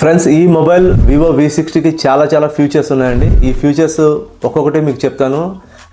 Friends, ఈ mobile Vivo V60కి చాలా features ఉన్నాయండి. ఈ ఫీచర్స్ ఒక్కొక్కటి మీకు చెప్తాను.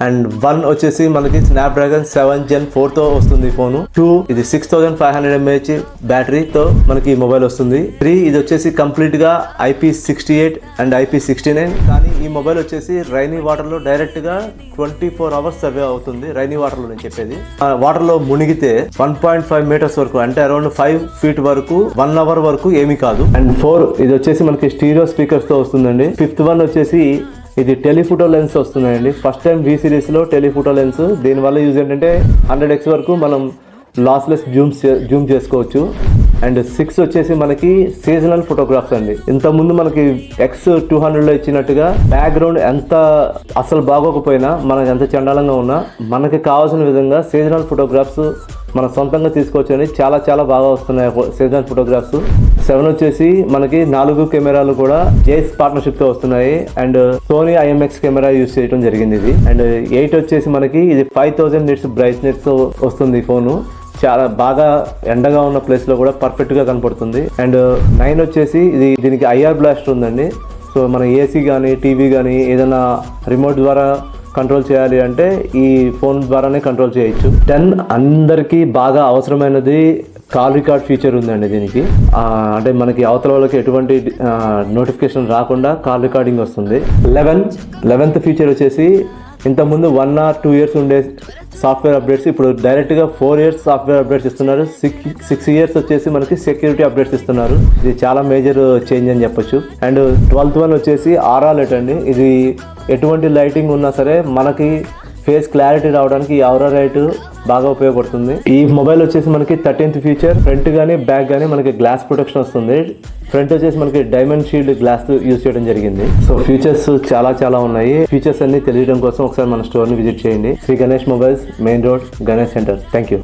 అండ్ 1 వచ్చేసి మనకి స్నాప్డ్రాగన్ 7 Gen 4తో వస్తుంది ఫోన్. 2 ఇది 6500 mAh బ్యాటరీతో మనకి ఈ మొబైల్ వస్తుంది. 3 ఇది వచ్చేసి కంప్లీట్ గా IP68 అండ్ IP69. కానీ ఈ మొబైల్ వచ్చేసి రైనీ వాటర్ లో డైరెక్ట్ గా 24 hours సర్వే అవుతుంది. రైనీ వాటర్ లో నేను చెప్పేది, వాటర్ లో మునిగితే 1.5 meters వరకు, అంటే అరౌండ్ 5 feet వరకు 1 hour వరకు ఏమీ కాదు. అండ్ 4 ఇది వచ్చేసి మనకి స్టీరియో స్పీకర్స్ తో వస్తుందండి. 5th వన్ వచ్చేసి ఇది టెలిఫోటో లెన్స్ వస్తుందండి. ఫస్ట్ టైం V సిరీస్ లో టెలిఫోటో లెన్స్. దీనివల్ల యూజ్ ఏంటంటే 100x వరకు మనం లాస్లెస్ జూమ్ చేసుకోవచ్చు. అండ్ 6 వచ్చేసి మనకి సీజనల్ ఫోటోగ్రాఫ్స్ అండి. ఇంత ముందు మనకి X200లో ఇచ్చినట్టుగా బ్యాక్గ్రౌండ్ ఎంత అసలు బాగోకపోయినా, మనకి ఎంత చండాలంగా ఉన్నా, మనకి కావాల్సిన విధంగా సీజనల్ ఫోటోగ్రాఫ్స్ మన సొంతంగా తీసుకోవచ్చని చాలా బాగా వస్తున్నాయి సీజనల్ ఫోటోగ్రాఫ్స్. 7 వచ్చేసి మనకి 4 కెమెరాలు కూడా జేస్ పార్ట్నర్షిప్ తో వస్తున్నాయి. And Sony IMX camera use చేయడం జరిగింది ఇది. అండ్ 8 వచ్చేసి మనకి ఇది 5000 nits బ్రైట్నెస్ తో వస్తుంది ఫోను. చాలా బాగా ఎండగా ఉన్న ప్లేస్ లో కూడా పర్ఫెక్ట్ గా కనపడుతుంది. అండ్ 9 వచ్చేసి దీనికి IR బ్లాస్టర్ ఉందండి. సో మన AC కానీ టీవీ కానీ ఏదైనా రిమోట్ ద్వారా కంట్రోల్ చేయాలి అంటే ఈ ఫోన్ ద్వారానే కంట్రోల్ చేయొచ్చు. 10 అందరికీ బాగా అవసరమైనది కాల్ రికార్డ్ ఫీచర్ ఉందండి దీనికి. అంటే మనకి అవతల వాళ్ళకి ఎటువంటి నోటిఫికేషన్ రాకుండా కాల్ రికార్డింగ్ వస్తుంది. 11th ఫీచర్ వచ్చేసి ఇంతకుముందు 1 or 2 years ఉండే సాఫ్ట్వేర్ అప్డేట్స్ ఇప్పుడు డైరెక్ట్గా 4 years సాఫ్ట్వేర్ అప్డేట్స్ ఇస్తున్నారు. 6 years వచ్చేసి మనకి సెక్యూరిటీ అప్డేట్స్ ఇస్తున్నారు. ఇది చాలా మేజర్ చేంజ్ అని చెప్పొచ్చు. అండ్ 12th వన్ వచ్చేసి ARA-LIT అండి. ఇది ఎటువంటి లైటింగ్ ఉన్నా సరే మనకి ఫేస్ క్లారిటీ రావడానికి ఈ ARA-LIT బాగా ఉపయోగపడుతుంది. ఈ మొబైల్ వచ్చేసి మనకి 13th ఫీచర్, ఫ్రంట్ కానీ బ్యాక్ కానీ మనకి గ్లాస్ ప్రొటెక్షన్ వస్తుంది. ఫ్రంట్ వచ్చేసి మనకి డైమండ్ షీల్డ్ గ్లాస్ యూజ్ చేయడం జరిగింది. సో ఫీచర్స్ చాలా ఉన్నాయి. ఫీచర్స్ అన్ని తెలియడం కోసం ఒకసారి మన స్టోర్ ని విజిట్ చేయండి. Shri Ganesh mobiles, main road, Ganesh centre. Thank you.